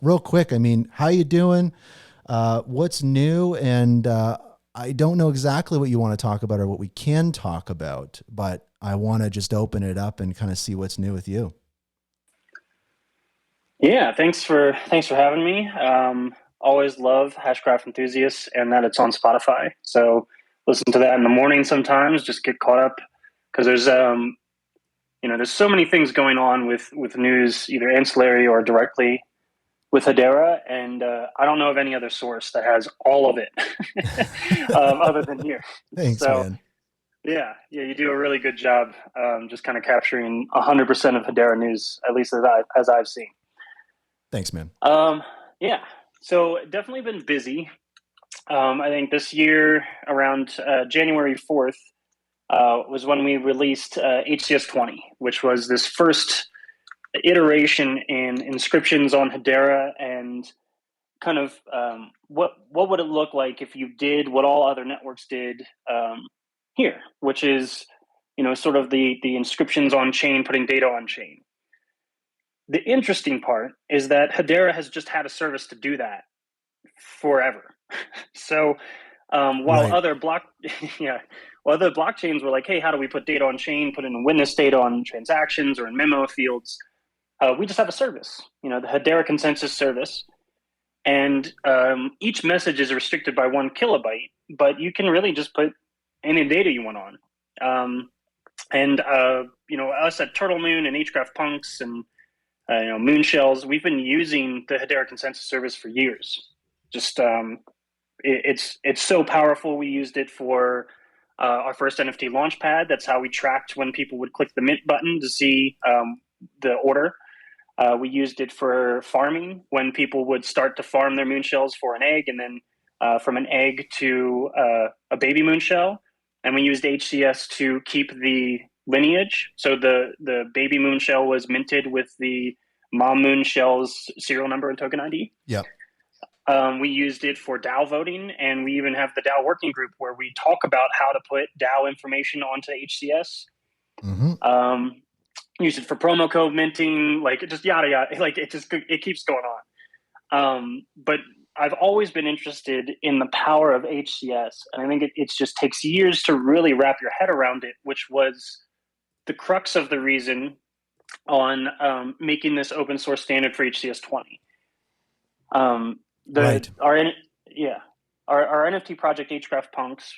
real quick, I mean, how you doing? What's new? And I don't know exactly what you want to talk about or what we can talk about, but I want to just open it up and kind of see what's new with you. Yeah, thanks for having me. Always love Hashgraph Enthusiasts and that it's on Spotify. So listen to that in the morning sometimes. Just get caught up because there's so many things going on with news, either ancillary or directly with Hedera, and I don't know of any other source that has all of it other than here. Thanks, So man. yeah, you do a really good job just kind of capturing 100% of Hedera news, at least as I've seen. Thanks, man. Yeah, so definitely been busy. I think this year around January 4th was when we released HCS-20, which was this first iteration in inscriptions on Hedera and kind of what would it look like if you did what all other networks did here, which is sort of the inscriptions on chain, putting data on chain. The interesting part is that Hedera has just had a service to do that forever. So while Right. other yeah, while other blockchains were like, hey, how do we put data on chain, put in witness data on transactions or in memo fields? We just have a service, the Hedera Consensus Service, and each message is restricted by 1 kilobyte, but you can really just put any data you want on. And us at TurtleMoon and HGraph Punks and Moonshells, we've been using the Hedera Consensus Service for years. Just it's so powerful. We used it for our first NFT launchpad. That's how we tracked when people would click the mint button to see the order. We used it for farming when people would start to farm their moonshells for an egg, and then from an egg to a baby moonshell. And we used HCS to keep the lineage. So the baby moonshell was minted with the mom moonshell's serial number and token ID. Yep. We used it for DAO voting, and we even have the DAO Working Group where we talk about how to put DAO information onto HCS. Mm-hmm. Use it for promo code minting, like just yada yada. Like it keeps going on. But I've always been interested in the power of HCS, and I think it just takes years to really wrap your head around it, which was the crux of the reason on making this open source standard for HCS-20. Right. Our NFT project HGraph Punks,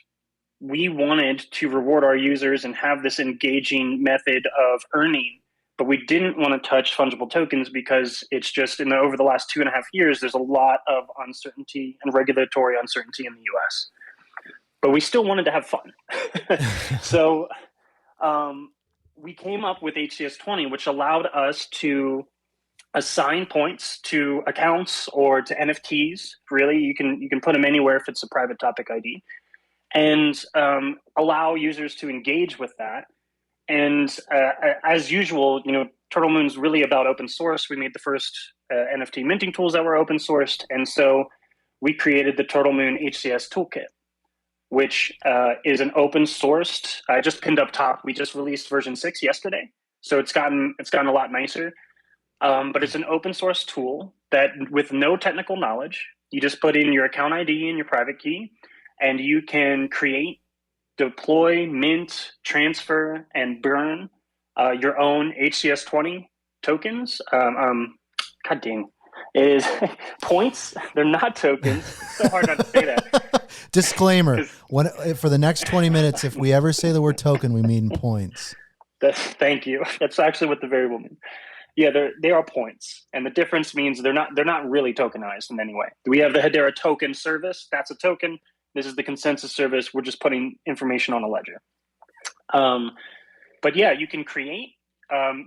we wanted to reward our users and have this engaging method of earning, but we didn't want to touch fungible tokens because it's just over the last 2.5 years, there's a lot of uncertainty and regulatory uncertainty in the US. But we still wanted to have fun. So we came up with HCS-20, which allowed us to assign points to accounts or to NFTs. Really, you can put them anywhere if it's a private topic ID, and allow users to engage with that. And as usual, TurtleMoon's really about open source. We made the first NFT minting tools that were open sourced, and so we created the TurtleMoon HCS toolkit, which is an open sourced. I just pinned up top. We just released version 6 yesterday, so it's gotten a lot nicer. But it's an open source tool that, with no technical knowledge, you just put in your account ID and your private key, and you can create, deploy, mint, transfer, and burn your own HCS-20 tokens. God dang. It is points. They're not tokens. It's so hard not to say that. Disclaimer. For the next 20 minutes, if we ever say the word token, we mean points. Thank you. That's actually what the variable means. Yeah, they are points, and the difference means they're not really tokenized in any way. We have the Hedera token service. That's a token. This is the consensus service. We're just putting information on a ledger. But yeah, you can create.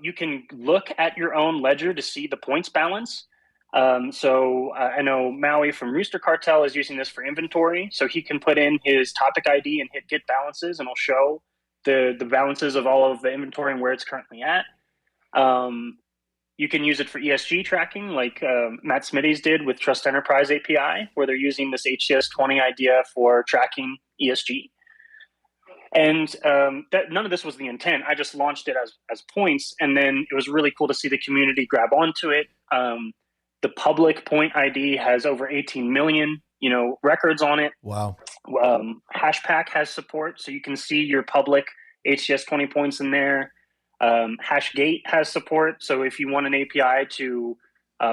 You can look at your own ledger to see the points balance. So I know Maui from Rooster Cartel is using this for inventory. So he can put in his topic ID and hit get balances, and it'll show the balances of all of the inventory and where it's currently at. You can use it for ESG tracking, like Matt Smitty's did with Trust Enterprise API, where they're using this HCS-20 idea for tracking ESG. And none of this was the intent. I just launched it as points, and then it was really cool to see the community grab onto it. The public point ID has over 18 million, records on it. Wow. Hashpack has support, so you can see your public HCS-20 points in there. Hashgate has support, so if you want an API to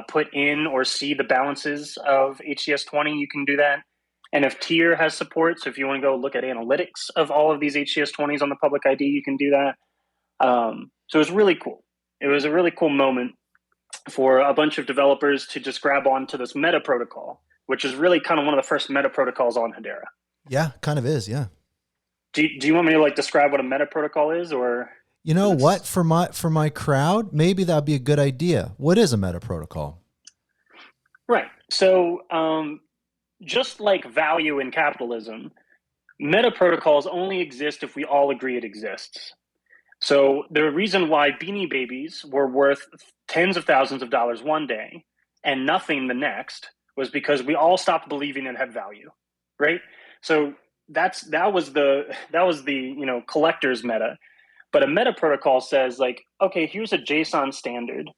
put in or see the balances of HCS-20, you can do that. NFTier has support, so if you want to go look at analytics of all of these HCS-20s on the public ID, you can do that. So it was really cool. It was a really cool moment for a bunch of developers to just grab onto this meta protocol, which is really kind of one of the first meta protocols on Hedera. Yeah, kind of is. Yeah. Do you want me to describe what a meta protocol is, or? You know what, for my crowd, maybe that'd be a good idea. What is a meta protocol? Right. So just like value in capitalism, meta protocols only exist if we all agree it exists. So the reason why Beanie Babies were worth tens of thousands of dollars one day and nothing the next was because we all stopped believing it had value, right? So that was the collector's meta. But a meta protocol says okay, here's a JSON standard,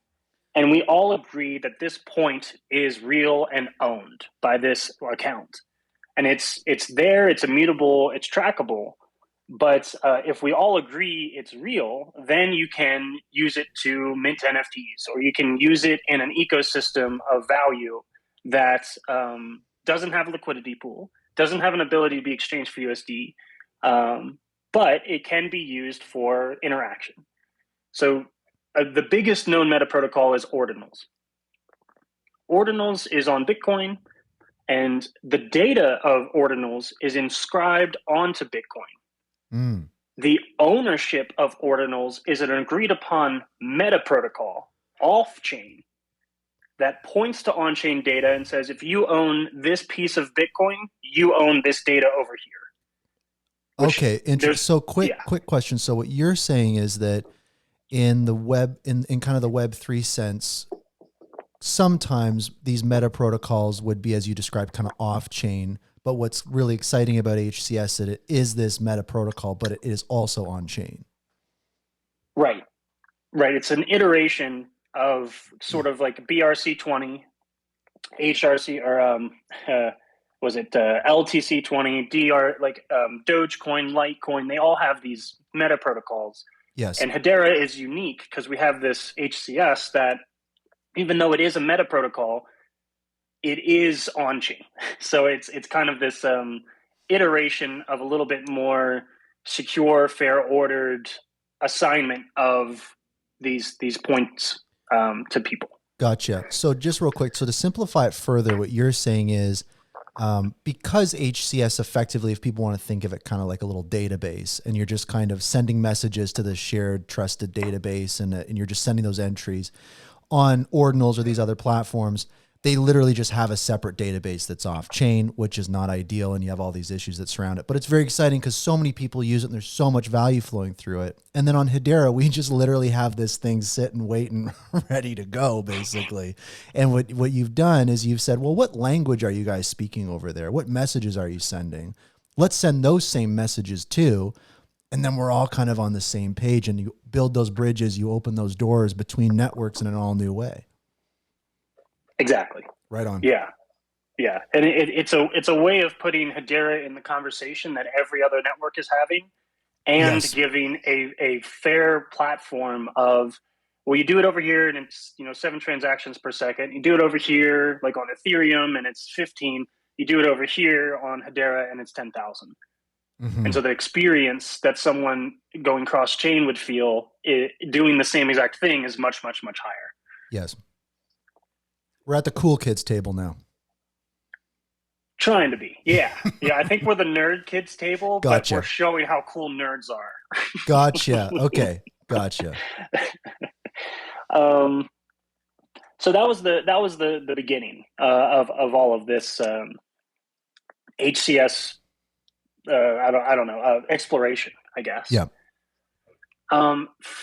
and we all agree that this point is real and owned by this account, and it's there, it's immutable, it's trackable. But if we all agree it's real, then you can use it to mint NFTs, or you can use it in an ecosystem of value that doesn't have a liquidity pool, doesn't have an ability to be exchanged for USD, but it can be used for interaction. So the biggest known meta protocol is Ordinals. Ordinals is on Bitcoin, and the data of Ordinals is inscribed onto Bitcoin. Mm. The ownership of Ordinals is an agreed upon meta protocol off-chain that points to on-chain data and says, if you own this piece of Bitcoin, you own this data over here. Okay. So quick question. So what you're saying is that in the web, in kind of the Web3 sense, sometimes these meta protocols would be, as you described, kind of off-chain. But what's really exciting about HCS is that it is this meta protocol, but it is also on-chain. Right. It's an iteration of sort of like BRC20, HRC, or was it LTC20, DR, Dogecoin, Litecoin. They all have these meta protocols. Yes. And Hedera is unique because we have this HCS that, even though it is a meta protocol, it is on-chain. So it's kind of this iteration of a little bit more secure, fair ordered assignment of these points to people. Gotcha. So just real quick, so to simplify it further, what you're saying is because HCS effectively, if people want to think of it kind of like a little database, and you're just kind of sending messages to the shared trusted database, and you're just sending those entries on Ordinals or these other platforms, they literally just have a separate database that's off chain, which is not ideal. And you have all these issues that surround it, but it's very exciting because so many people use it and there's so much value flowing through it. And then on Hedera, we just literally have this thing sit and wait and ready to go basically. And what you've done is you've said, well, what language are you guys speaking over there? What messages are you sending? Let's send those same messages too. And then we're all kind of on the same page, and you build those bridges, you open those doors between networks in an all new way. Exactly. Right on. Yeah. And it's a way of putting Hedera in the conversation that every other network is having, and giving a fair platform of, well, you do it over here and it's 7 transactions per second. You do it over here, like on Ethereum, and it's 15. You do it over here on Hedera and it's 10,000. Mm-hmm. And so the experience that someone going cross chain would feel doing the same exact thing is much, much, much higher. Yes. We're at the cool kids table now. Trying to be. Yeah. I think we're the nerd kids table, Gotcha. But we're showing how cool nerds are. Gotcha. Okay. Gotcha. So that was the beginning of all of this HCS. I don't know, exploration, I guess. Yeah.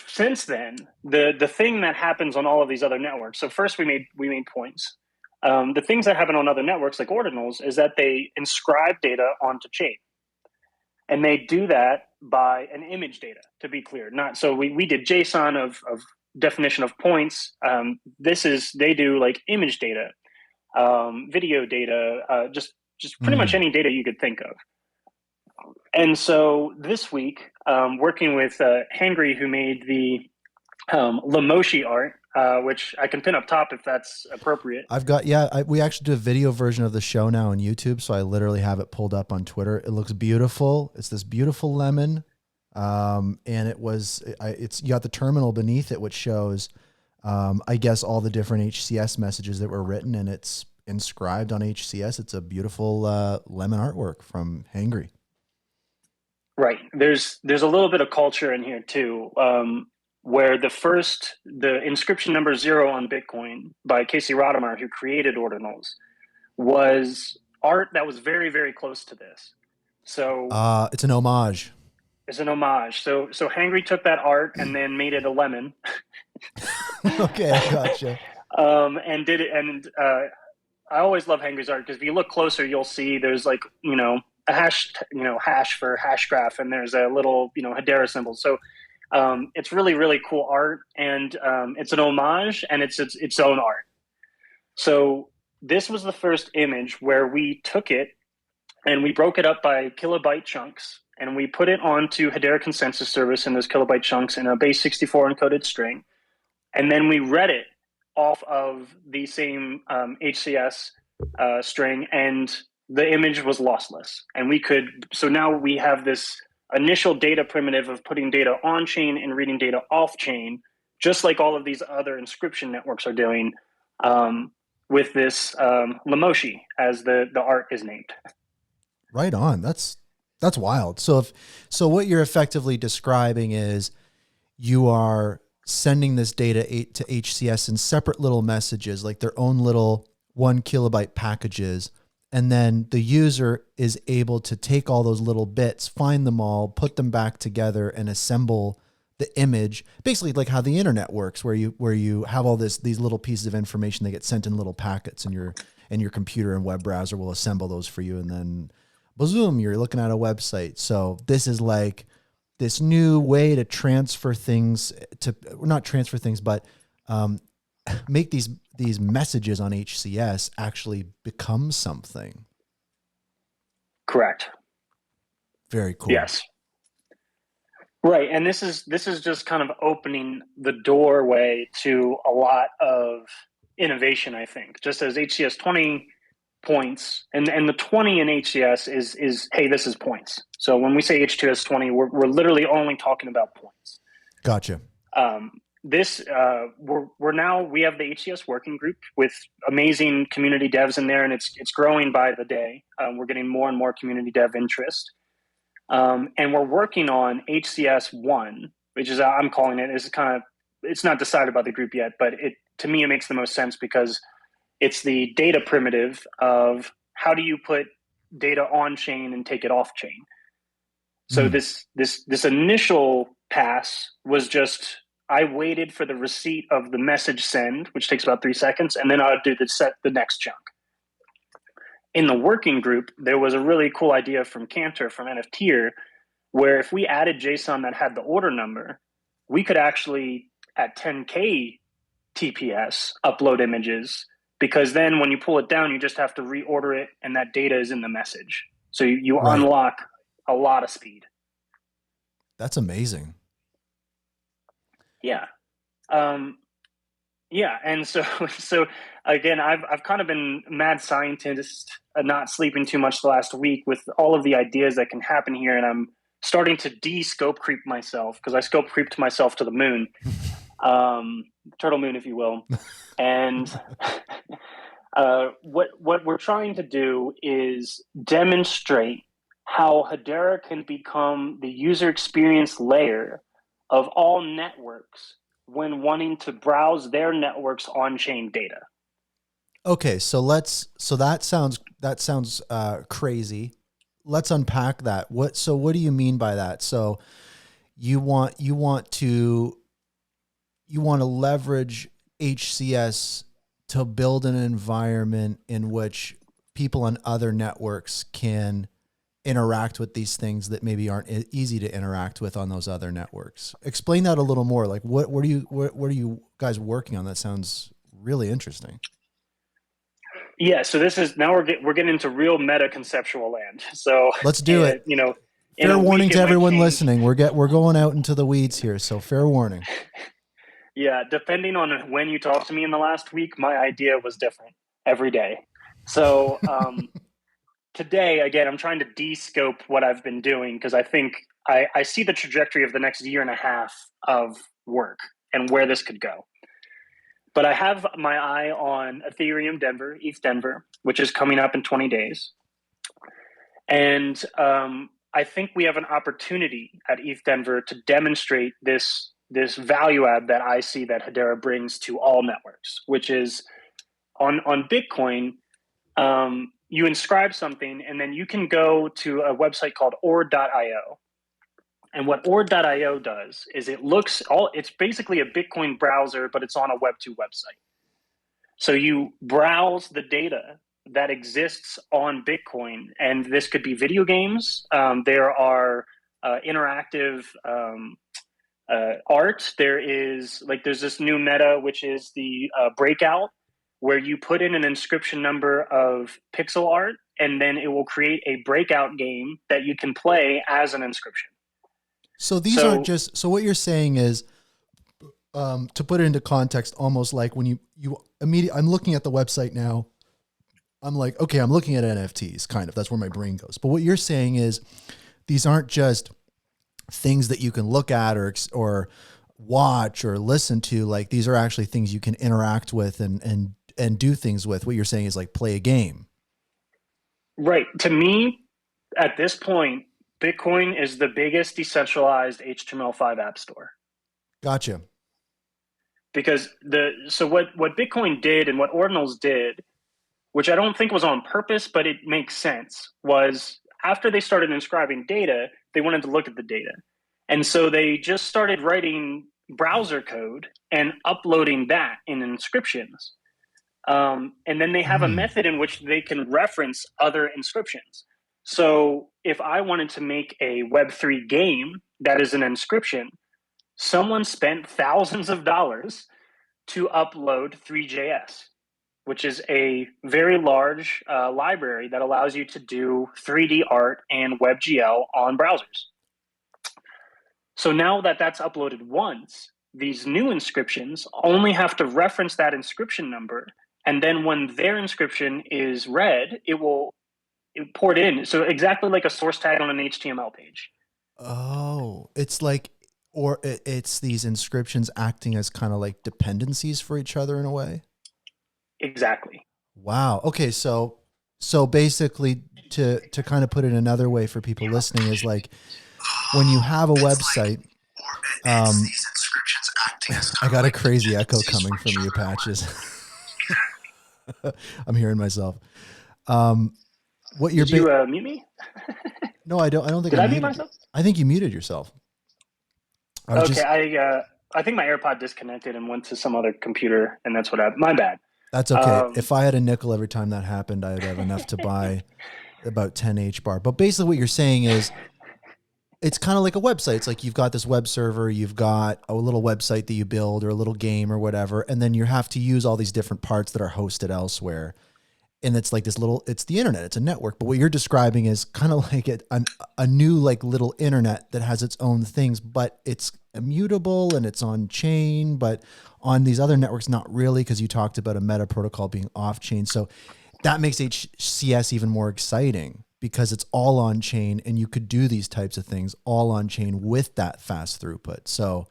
Since then, the thing that happens on all of these other networks. So first we made points. The things that happen on other networks like Ordinals is that they inscribe data onto chain, and they do that by an image data. To be clear, not so we did JSON of definition of points, they do like image data, video data, just pretty much any data you could think of. And so this week, working with Hangry, who made the Lamoshi art, which I can pin up top if that's appropriate. I've got, we actually do a video version of the show now on YouTube, so I literally have it pulled up on Twitter. It looks beautiful. It's this beautiful lemon, and it's you got the terminal beneath it, which shows, I guess, all the different HCS messages that were written, and it's inscribed on HCS. It's a beautiful lemon artwork from Hangry. Right. There's a little bit of culture in here too, where the inscription number 0 on Bitcoin by Casey Rodemeyer, who created Ordinals, was art that was very, very close to this. So it's an homage. It's an homage. So Hangry took that art and then made it a lemon. Okay, I gotcha. And did it. And I always love Hangry's art because if you look closer, you'll see there's like, a hash for Hashgraph, and there's a little, Hedera symbol. So it's really, really cool art, and it's an homage, and it's its own art. So this was the first image where we took it and we broke it up by kilobyte chunks, and we put it onto Hedera Consensus Service in those kilobyte chunks in a base 64 encoded string. And then we read it off of the same HCS string, and the image was lossless. And so now we have this initial data primitive of putting data on chain and reading data off chain, just like all of these other inscription networks are doing, with this Lamoshi, as the art is named. Right on. That's wild. So what you're effectively describing is you are sending this data to HCS in separate little messages, like their own little 1 kilobyte packages. And then the user is able to take all those little bits, find them all, put them back together, and assemble the image, basically like how the internet works, where you have all these little pieces of information that get sent in little packets, and your computer and web browser will assemble those for you, and then boom, you're looking at a website. So this is like this new way to transfer things not transfer things, but make these messages on HCS actually become something. Correct. Very cool. Yes. Right. And this is just kind of opening the doorway to a lot of innovation, I think. Just as HCS-20 points, and the 20 in HCS is hey, this is points. So when we say HCS-20, we're literally only talking about points. Gotcha. We have the HCS Working Group with amazing community devs in there, and it's growing by the day. We're getting more and more community dev interest, and we're working on HCS-1, which is, I'm calling it, it's not decided by the group yet, but to me it makes the most sense because it's the data primitive of how do you put data on chain and take it off chain. So this initial pass was just, I waited for the receipt of the message send, which takes about 3 seconds, and then I would do the next chunk. In the working group, there was a really cool idea from Cantor, from NFTer, where if we added JSON that had the order number, we could actually, at 10K TPS, upload images, because then when you pull it down, you just have to reorder it, and that data is in the message. So you Right. unlock a lot of speed. That's amazing. Yeah. Yeah. And so again, I've kind of been mad scientist, not sleeping too much the last week with all of the ideas that can happen here. And I'm starting to de-scope creep myself, because I scope creeped myself to the moon, TurtleMoon, if you will. And what we're trying to do is demonstrate how Hedera can become the user experience layer of all networks when wanting to browse their network's on-chain data. Okay, so that sounds crazy. Let's unpack that. What do you mean by that? So you want to leverage HCS to build an environment in which people on other networks can interact with these things that maybe aren't easy to interact with on those other networks. Explain that a little more. Like what are you guys working on? That sounds really interesting. Yeah. So this is, now we're getting into real meta conceptual land. So Let's do it. you know, Fair warning to everyone listening. We're going out into the weeds here. So fair warning. Yeah. Depending on when you talked to me in the last week, my idea was different every day. So, today, again, I'm trying to de-scope what I've been doing because I think I see the trajectory of the next year and a half of work and where this could go. But I have my eye on Ethereum Denver, ETH Denver, which is coming up in 20 days. And I think we have an opportunity at ETH Denver to demonstrate this value add that I see that Hedera brings to all networks, which is on Bitcoin, you inscribe something and then you can go to a website called ord.io. And what ord.io does is it's basically a Bitcoin browser, but it's on a Web2 website. So you browse the data that exists on Bitcoin, and this could be video games. There are interactive art. There's this new meta, which is the breakout, where you put in an inscription number of pixel art, and then it will create a breakout game that you can play as an inscription. So these aren't just, so what you're saying is, to put it into context, almost like when you immediately, I'm looking at the website now, I'm like, okay, I'm looking at NFTs, kind of, that's where my brain goes. But what you're saying is these aren't just things that you can look at or watch or listen to. Like these are actually things you can interact with and do things with. What you're saying is like play a game. Right. To me, at this point, Bitcoin is the biggest decentralized HTML5 app store. Gotcha. Because what Bitcoin did and what Ordinals did, which I don't think was on purpose, but it makes sense, was after they started inscribing data, they wanted to look at the data. And so they just started writing browser code and uploading that in inscriptions. And then they have a method in which they can reference other inscriptions. So if I wanted to make a Web3 game that is an inscription, someone spent thousands of dollars to upload 3JS, which is a very large library that allows you to do 3D art and WebGL on browsers. So now that that's uploaded once, these new inscriptions only have to reference that inscription number. And then when their inscription is read, it will pour it in. So exactly like a source tag on an HTML page. Oh, it's like, or it's these inscriptions acting as kind of like dependencies for each other in a way. Exactly. Wow. Okay. So basically to kind of put it another way for people listening is like when you have a website, I got a crazy echo coming from you, Patches. I'm hearing myself. What you're Did you mute me? No, I don't think Did I mute myself? I think you muted yourself. I think my AirPod disconnected and went to some other computer, and that's what my bad. That's okay. If I had a nickel every time that happened, I would have enough to buy about 10 HBAR. But basically what you're saying is it's kind of like a website. It's like you've got this web server, you've got a little website that you build or a little game or whatever, and then you have to use all these different parts that are hosted elsewhere. And it's like it's the internet, it's a network. But what you're describing is kind of like a new like little internet that has its own things, but it's immutable and it's on chain, but on these other networks, not really, because you talked about a meta protocol being off chain. So that makes HCS even more exciting because it's all on chain and you could do these types of things all on chain with that fast throughput. So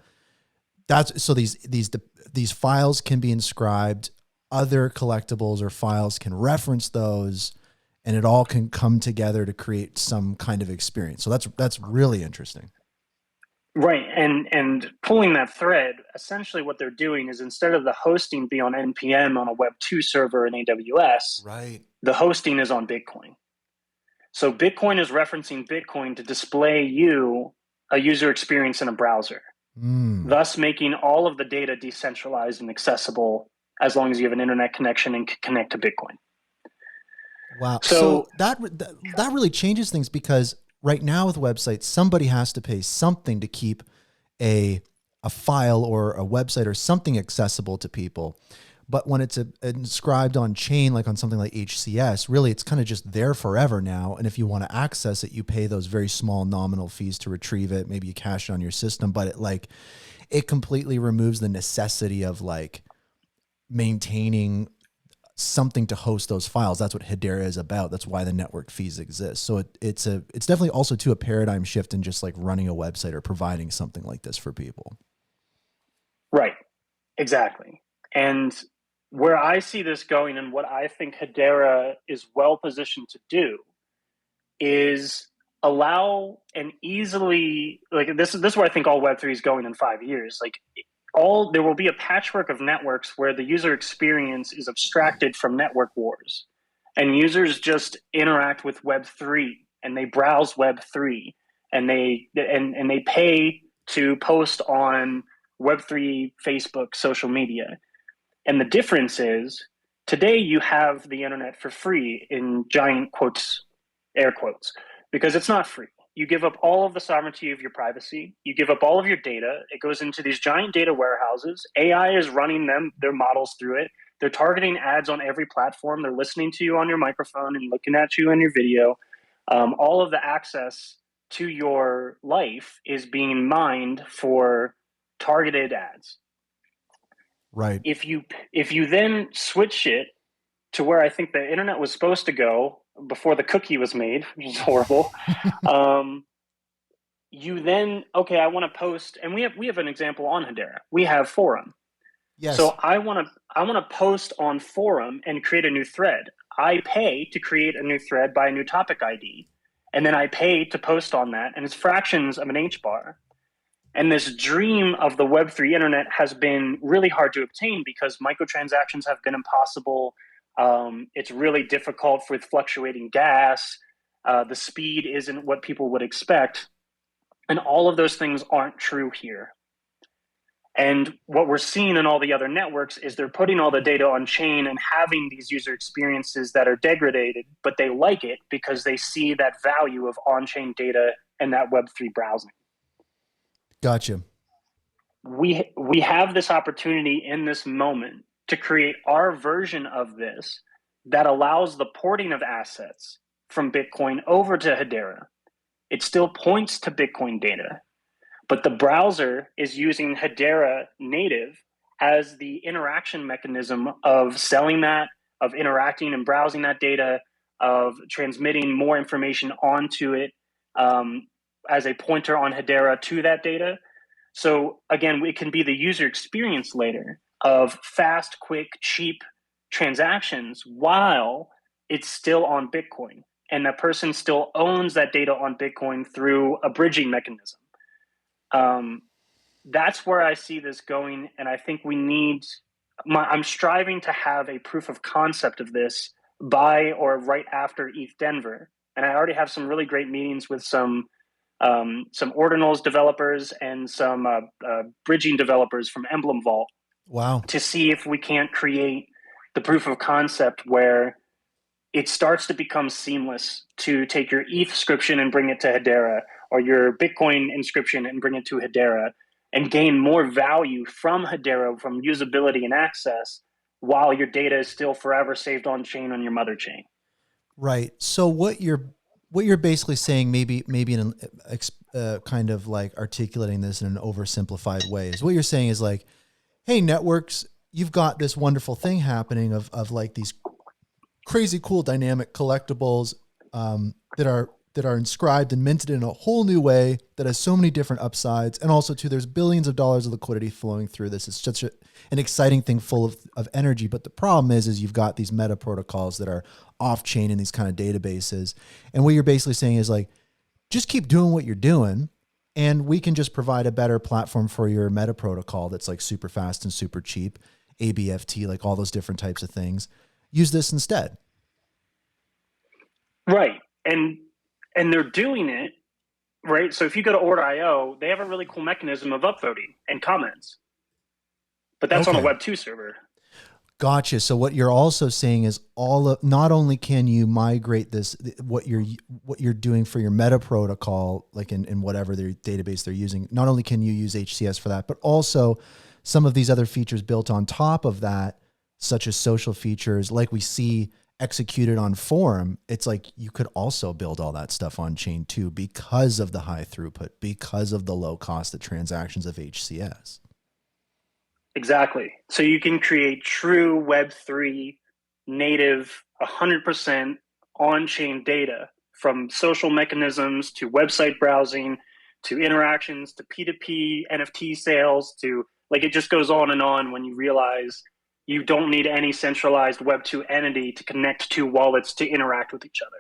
these files can be inscribed. Other collectibles or files can reference those, and it all can come together to create some kind of experience. So that's really interesting. Right. And pulling that thread, essentially what they're doing is instead of the hosting be on NPM on a Web2 server in AWS, right, the hosting is on Bitcoin. So Bitcoin is referencing Bitcoin to display you a user experience in a browser, thus making all of the data decentralized and accessible as long as you have an internet connection and can connect to Bitcoin. Wow. So So that really changes things, because right now with websites, somebody has to pay something to keep a a file or a website or something accessible to people. But when it's inscribed on chain, like on something like HCS, really it's kind of just there forever now. And if you want to access it, you pay those very small nominal fees to retrieve it. Maybe you cache it on your system, but it completely removes the necessity of like maintaining something to host those files. That's what Hedera is about. That's why the network fees exist. So it's definitely also to a paradigm shift in just like running a website or providing something like this for people. right, exactly. And where I see this going, and what I think Hedera is well positioned to do, is allow an easily, like, this is where I think all Web3 is going in 5 years. Like, there will be a patchwork of networks where the user experience is abstracted from network wars, and users just interact with Web3 and they browse Web3, and they pay to post on Web3 Facebook social media. And the difference is, today you have the internet for free, in giant quotes, air quotes, because it's not free. You give up all of the sovereignty of your privacy. You give up all of your data. It goes into these giant data warehouses. AI is running their models through it. They're targeting ads on every platform. They're listening to you on your microphone and looking at you on your video. All of the access to your life is being mined for targeted ads. Right. If you then switch it to where I think the internet was supposed to go before the cookie was made, which is horrible. You then, okay, I want to post, and we have an example on Hedera. We have forum. Yes. So I want to post on forum and create a new thread. I pay to create a new thread by a new topic ID, and then I pay to post on that, and it's fractions of an HBAR. And this dream of the Web3 internet has been really hard to obtain because microtransactions have been impossible. It's really difficult with fluctuating gas. The speed isn't what people would expect. And all of those things aren't true here. And what we're seeing in all the other networks is they're putting all the data on chain and having these user experiences that are degraded, but they like it because they see that value of on-chain data and that Web3 browsing. Gotcha. We have this opportunity in this moment to create our version of this that allows the porting of assets from Bitcoin over to Hedera. It still points to Bitcoin data, but the browser is using Hedera native as the interaction mechanism of selling that, of interacting and browsing that data, of transmitting more information onto it as a pointer on Hedera to that data. So again, it can be the user experience later of fast, quick, cheap transactions while it's still on Bitcoin. And that person still owns that data on Bitcoin through a bridging mechanism. That's where I see this going. And I think I'm striving to have a proof of concept of this by or right after ETH Denver. And I already have some really great meetings with some Ordinals developers and some bridging developers from Emblem Vault. Wow. To see if we can't create the proof of concept where it starts to become seamless to take your ETH inscription and bring it to Hedera, or your Bitcoin inscription and bring it to Hedera, and gain more value from Hedera, from usability and access, while your data is still forever saved on chain on your mother chain. Right. So what you're basically saying, maybe in kind of like articulating this in an oversimplified way, is what you're saying is like, hey, networks, you've got this wonderful thing happening of like these crazy cool dynamic collectibles that are inscribed and minted in a whole new way that has so many different upsides. And also too, there's billions of dollars of liquidity flowing through this. It's such an exciting thing full of energy. But the problem is you've got these meta protocols that are off chain in these kind of databases. And what you're basically saying is like, just keep doing what you're doing, and we can just provide a better platform for your meta protocol that's like super fast and super cheap, ABFT, like all those different types of things. Use this instead. Right. And they're doing it, right? So if you go to Order.io, they have a really cool mechanism of upvoting and comments. But that's on a Web2 server. Gotcha. So what you're also saying is not only can you migrate this, what you're doing for your meta protocol, like in whatever their database they're using, not only can you use HCS for that, but also some of these other features built on top of that, such as social features, like we see executed on Forum. It's like you could also build all that stuff on chain too, because of the high throughput, because of the low cost of transactions of HCS. Exactly. So you can create true Web3 native 100% on-chain data, from social mechanisms to website browsing to interactions to P2P NFT sales to, like, it just goes on and on when you realize you don't need any centralized Web2 entity to connect two wallets to interact with each other.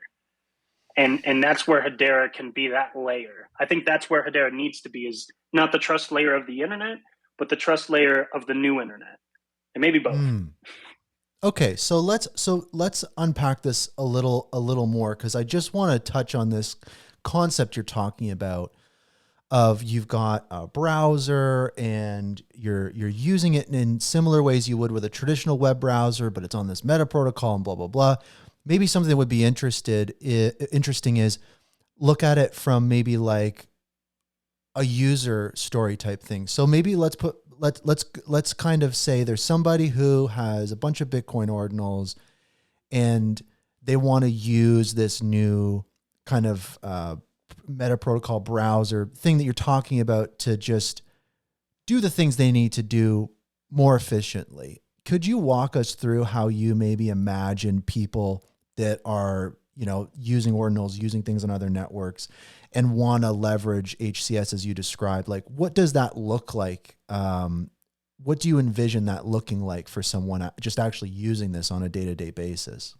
And that's where Hedera can be that layer. I think that's where Hedera needs to be, is not the trust layer of the internet, but the trust layer of the new internet, and maybe both. Okay, so let's unpack this a little more, because I just want to touch on this concept you're talking about of you've got a browser and you're using it in similar ways you would with a traditional web browser, but it's on this meta protocol and blah blah blah. Maybe something that would be interesting is look at it from maybe like a user story type thing. So maybe let's kind of say there's somebody who has a bunch of Bitcoin ordinals and they want to use this new kind of meta protocol browser thing that you're talking about to just do the things they need to do more efficiently. Could you walk us through how you maybe imagine people that are, using ordinals, using things on other networks and want to leverage HCS as you described? Like, what does that look like? What do you envision that looking like for someone just actually using this on a day-to-day basis?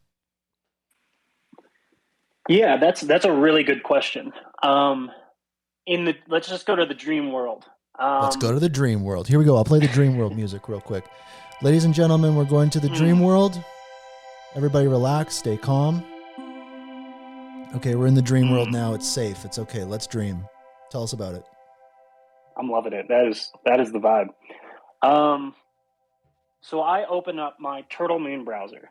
Yeah, that's a really good question. Let's just go to the dream world. Let's go to the dream world. Here we go. I'll play the dream world music real quick. Ladies and gentlemen, we're going to the dream world. Everybody relax, stay calm. Okay, we're in the dream world now. It's safe. It's okay. Let's dream. Tell us about it. I'm loving it. That is the vibe. So I open up my TurtleMoon browser.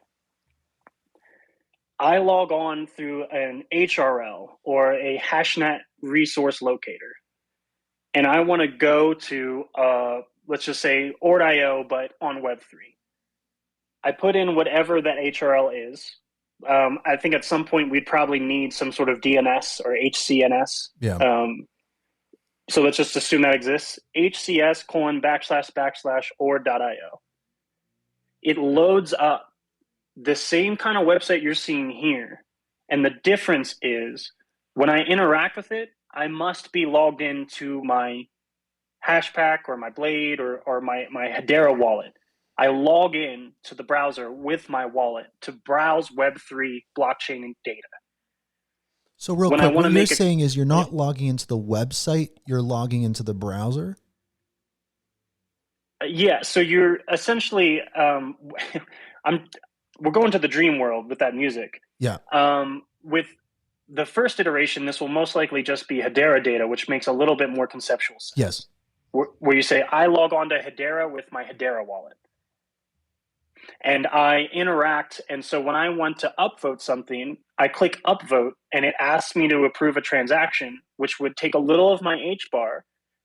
I log on through an HRL or a hashnet resource locator, and I want to go to, let's just say Ord.io, but on Web3. I put in whatever that HRL is. I think at some point we'd probably need some sort of DNS or HCNS. Yeah. So let's just assume that exists. HCS:// It loads up the same kind of website you're seeing here. And the difference is when I interact with it, I must be logged into my Hashpack or my Blade or my Hedera wallet. I log in to the browser with my wallet to browse Web3 blockchain data. So real quick, what you're saying is you're not logging into the website, you're logging into the browser? Yeah, so you're essentially, we're going to the dream world with that music. Yeah. With the first iteration, this will most likely just be Hedera data, which makes a little bit more conceptual sense. Yes. Where you say, I log on to Hedera with my Hedera wallet. And I interact. And so when I want to upvote something, I click upvote and it asks me to approve a transaction, which would take a little of my HBAR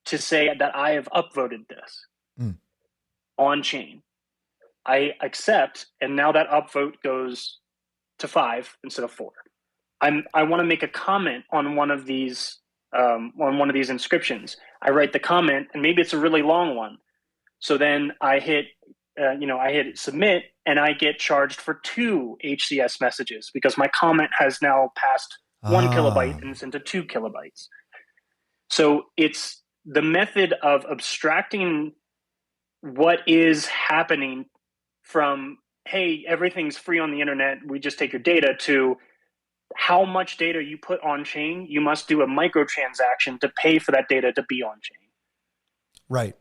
to say that I have upvoted this on chain. I accept, and now that upvote goes to 5 instead of 4. I want to make a comment on one of these inscriptions. I write the comment, and maybe it's a really long one. So then I hit submit, and I get charged for 2 HCS messages because my comment has now passed 1 kilobyte and it's into 2 kilobytes. So it's the method of abstracting what is happening from, hey, everything's free on the internet, we just take your data, to how much data you put on chain, you must do a microtransaction to pay for that data to be on chain. Right.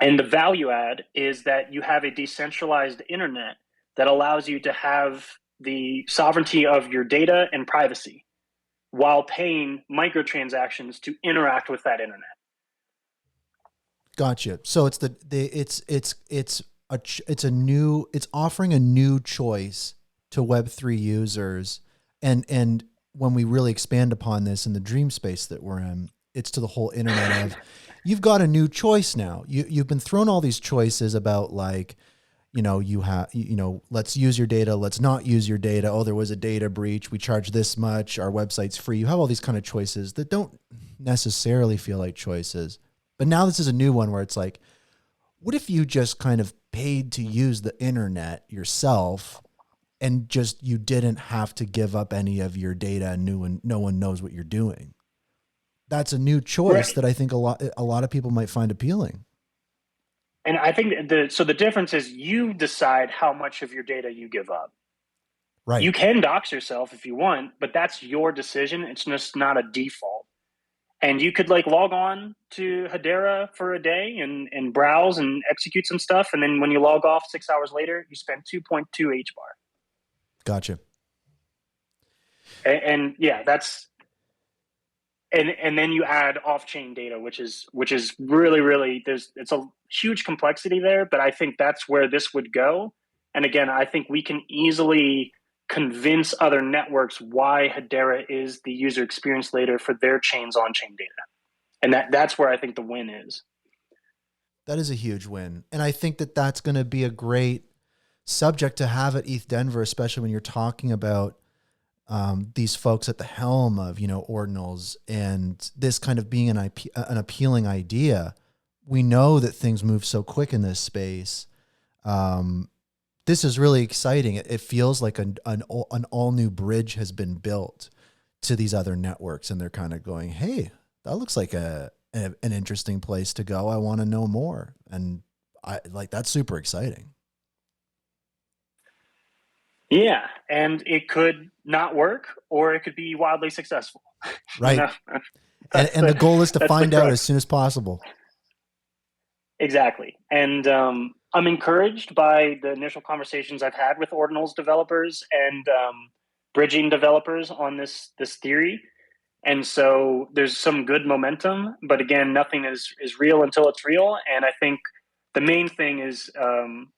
And the value add is that you have a decentralized internet that allows you to have the sovereignty of your data and privacy while paying microtransactions to interact with that internet. Gotcha. So it's it's offering a new choice to Web3 users. And when we really expand upon this in the dream space that we're in, it's to the whole internet of, you've got a new choice now. You've been thrown all these choices about like, you have, let's use your data, let's not use your data. Oh, there was a data breach. We charge this much. Our website's free. You have all these kind of choices that don't necessarily feel like choices. But now this is a new one where it's like, what if you just kind of paid to use the internet yourself and just, you didn't have to give up any of your data and no one knows what you're doing? That's a new choice Right. that I think a lot of people might find appealing. And I think the difference is you decide how much of your data you give up. Right. You can dox yourself if you want, but that's your decision. It's just not a default. And you could like log on to Hedera for a day and browse and execute some stuff. And then when you log off 6 hours later, you spend 2.2 HBAR. Gotcha. And yeah, that's, and then you add off-chain data, which is really, it's a huge complexity there, but I think that's where this would go. And again, I think we can easily convince other networks why Hedera is the user experience layer for their chains on-chain data. And that's where I think the win is. That is a huge win. And I think that that's going to be a great subject to have at ETH Denver, especially when you're talking about these folks at the helm of, Ordinals, and this kind of being an appealing idea. We know that things move so quick in this space. This is really exciting. It feels like an all new bridge has been built to these other networks, and they're kind of going, hey, that looks like an interesting place to go. I want to know more. And that's super exciting. Yeah. And it could not work, or it could be wildly successful. Right. And the goal is to find out as soon as possible. Exactly. And I'm encouraged by the initial conversations I've had with Ordinals developers and bridging developers on this theory. And so there's some good momentum, but again, nothing is real until it's real. And I think the main thing is,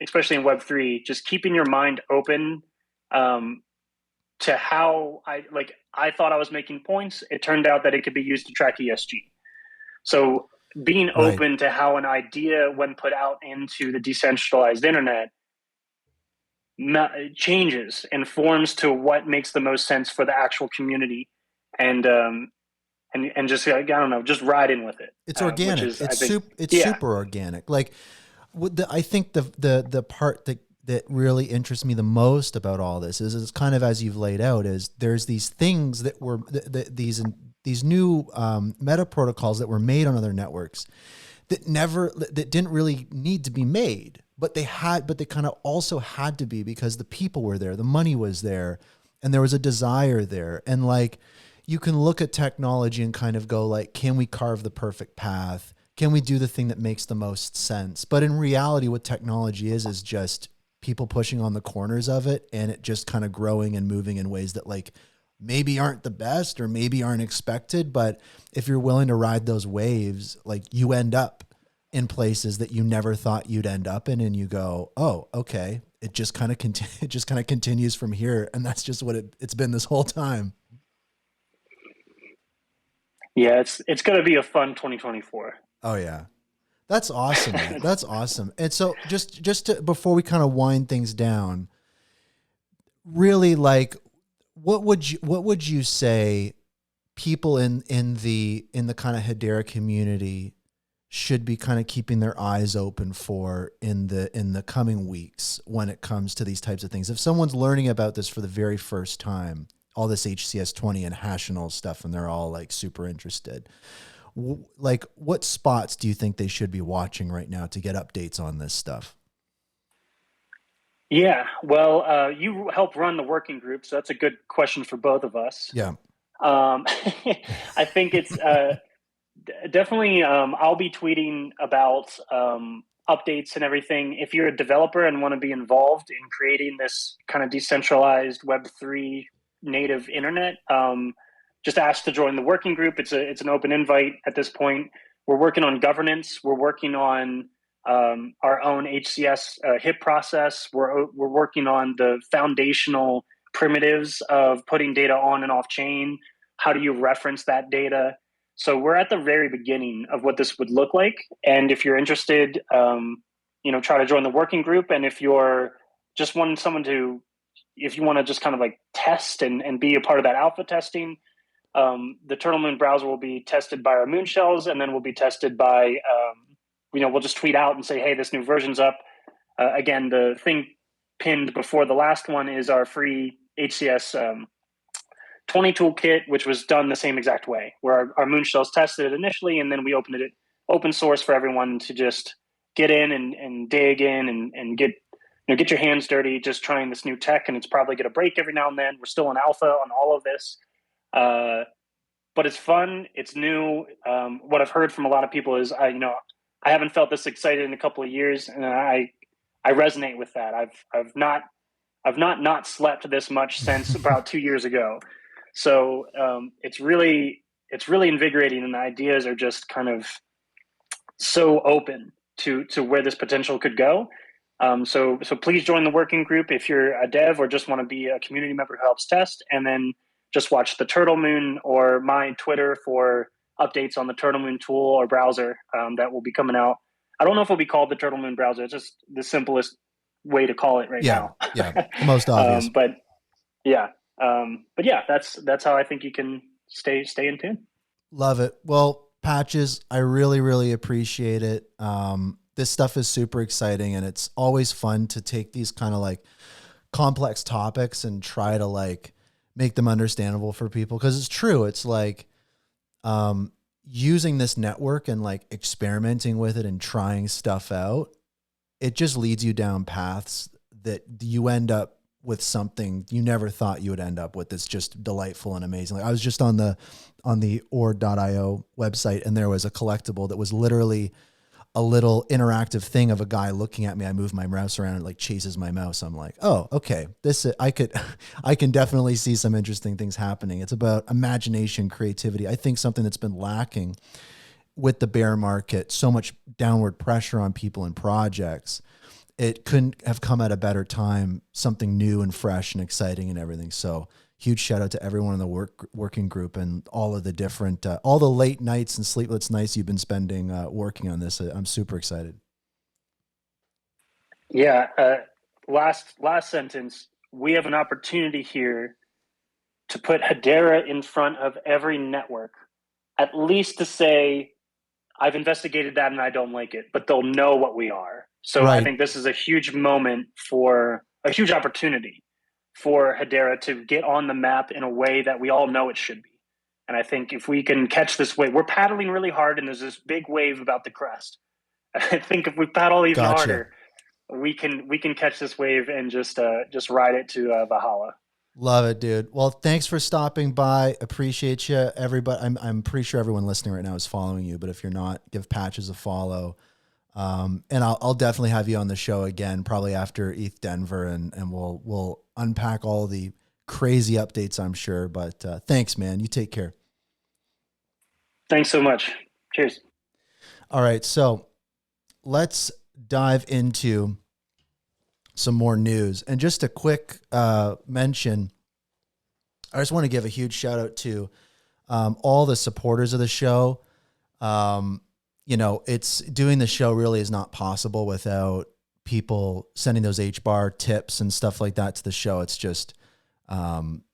especially in Web3, just keeping your mind open to how I thought I was making points. It turned out that it could be used to track ESG. So being open to how an idea, when put out into the decentralized internet, changes and forms to what makes the most sense for the actual community, and just, I don't know, just ride in with it. It's organic. It's super organic. Like, I think the part that really interests me the most about all this is it's kind of, as you've laid out, is there's these things that were these new meta protocols that were made on other networks that didn't really need to be made, but they kind of also had to be, because the people were there, the money was there, and there was a desire there. And like, you can look at technology and kind of go like, can we carve the perfect path? Can we do the thing that makes the most sense? But in reality, what technology is just people pushing on the corners of it, and it just kind of growing and moving in ways that like maybe aren't the best or maybe aren't expected. But if you're willing to ride those waves, like, you end up in places that you never thought you'd end up in, and you go, oh, okay. It just kind of continues from here. And that's just what it's been this whole time. Yeah, it's going to be a fun 2024. Oh yeah. That's awesome, man. That's awesome. And so just before we kind of wind things down, really, like, what would you say people in the kind of Hedera community should be kind of keeping their eyes open for in the coming weeks when it comes to these types of things? If someone's learning about this for the very first time, all this HCS-20 and Hashinals stuff, and they're all like super interested, like, what spots do you think they should be watching right now to get updates on this stuff? Yeah, well, you help run the working group, so that's a good question for both of us. Yeah. I think it's definitely, I'll be tweeting about updates and everything. If you're a developer and want to be involved in creating this kind of decentralized Web3 native internet, just ask to join the working group. It's an open invite at this point. We're working on governance. We're working on our own HCS HIP process. We're working on the foundational primitives of putting data on and off chain. How do you reference that data? So we're at the very beginning of what this would look like. And if you're interested, try to join the working group. And if you're just wanting someone to, if you want to just kind of like test and be a part of that alpha testing, the TurtleMoon browser will be tested by our moon shells, and then will be tested by, we'll just tweet out and say, hey, this new version's up. Again, the thing pinned before the last one is our free HCS 20 toolkit, which was done the same exact way, where our moon shells tested it initially, and then we opened it open source for everyone to just get in and dig in and get your hands dirty just trying this new tech. And it's probably going to break every now and then. We're still in alpha on all of this. But it's fun. It's new. What I've heard from a lot of people is, I haven't felt this excited in a couple of years, and I resonate with that. I've not slept this much since about 2 years ago. So it's really invigorating, and the ideas are just kind of so open to where this potential could go. So please join the working group if you're a dev or just want to be a community member who helps test, and then just watch the TurtleMoon or my Twitter for updates on the TurtleMoon tool or browser that will be coming out. I don't know if it'll be called the TurtleMoon browser. It's just the simplest way to call it now. Yeah, the most obvious. But yeah, that's how I think you can stay in tune. Love it. Well, Patches, I really, really appreciate it. This stuff is super exciting, and it's always fun to take these kind of like complex topics and try to like make them understandable for people. Cause it's true. It's like, using this network and like experimenting with it and trying stuff out, it just leads you down paths that you end up with something you never thought you would end up with. That's just delightful and amazing. Like I was just on the ord.io website, and there was a collectible that was literally a little interactive thing of a guy looking at me. I move my mouse around and it like chases my mouse. I'm like, oh, okay. I can definitely see some interesting things happening. It's about imagination, creativity. I think something that's been lacking with the bear market, so much downward pressure on people and projects. It couldn't have come at a better time, something new and fresh and exciting and everything. So huge shout out to everyone in the working group and all of the different, all the late nights and sleepless nights you've been spending working on this. I'm super excited. Yeah. Last sentence. We have an opportunity here to put Hedera in front of every network, at least to say, I've investigated that and I don't like it, but they'll know what we are. So right. I think this is a huge moment for a huge opportunity for Hedera to get on the map in a way that we all know it should be. And I think if we can catch this wave, we're paddling really hard and there's this big wave about the crest. I think if we paddle even harder, we can catch this wave and just ride it to Valhalla. Love it, dude. Well, thanks for stopping by. Appreciate you, everybody. I'm pretty sure everyone listening right now is following you, but if you're not, give Patches a follow. And I'll definitely have you on the show again, probably after ETH Denver, and we'll unpack all the crazy updates, I'm sure. But thanks, man. You take care. Thanks so much. Cheers. All right, so let's dive into some more news. And just a quick mention, I just want to give a huge shout out to all the supporters of the show. It's doing the show really is not possible without people sending those HBAR tips and stuff like that to the show. It's just,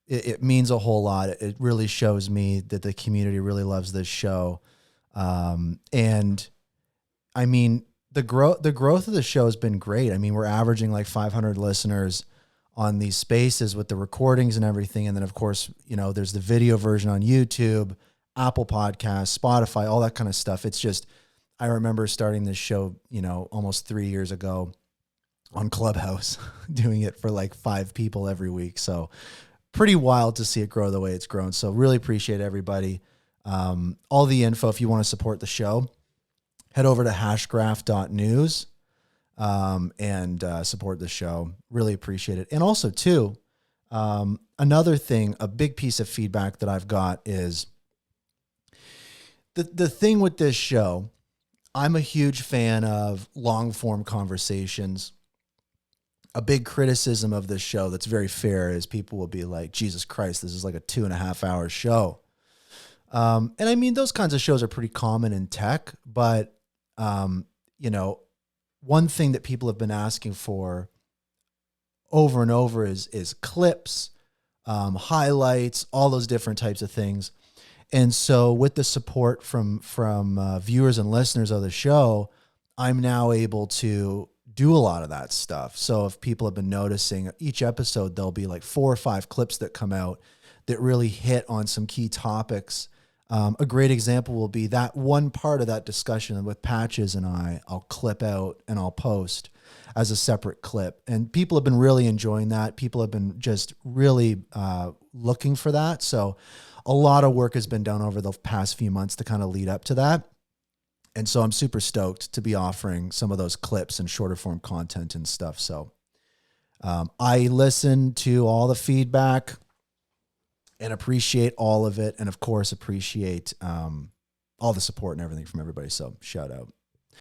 it means a whole lot. It really shows me that the community really loves this show. And I mean, the growth of the show has been great. I mean, we're averaging like 500 listeners on these spaces with the recordings and everything. And then of course, there's the video version on YouTube, Apple Podcasts, Spotify, all that kind of stuff. It's just, I remember starting this show, almost 3 years ago on Clubhouse, doing it for like 5 people every week. So pretty wild to see it grow the way it's grown. So really appreciate everybody. All the info, if you want to support the show, head over to hashgraph.news and support the show. Really appreciate it. And also too, another thing, a big piece of feedback that I've got is the thing with this show, I'm a huge fan of long form conversations. A big criticism of this show that's very fair is people will be like, Jesus Christ, this is like a 2.5 hour show. And I mean, those kinds of shows are pretty common in tech, but, you know, one thing that people have been asking for over and over is clips, highlights, all those different types of things. And so with the support from viewers and listeners of the show, I'm now able to do a lot of that stuff. So if people have been noticing, each episode, there'll be like 4 or 5 clips that come out that really hit on some key topics. A great example will be that one part of that discussion with Patches and I'll clip out and I'll post as a separate clip. And people have been really enjoying that. People have been just really looking for that. So a lot of work has been done over the past few months to kind of lead up to that. And so I'm super stoked to be offering some of those clips and shorter form content and stuff. So I listen to all the feedback and appreciate all of it. And of course, appreciate all the support and everything from everybody. So shout out.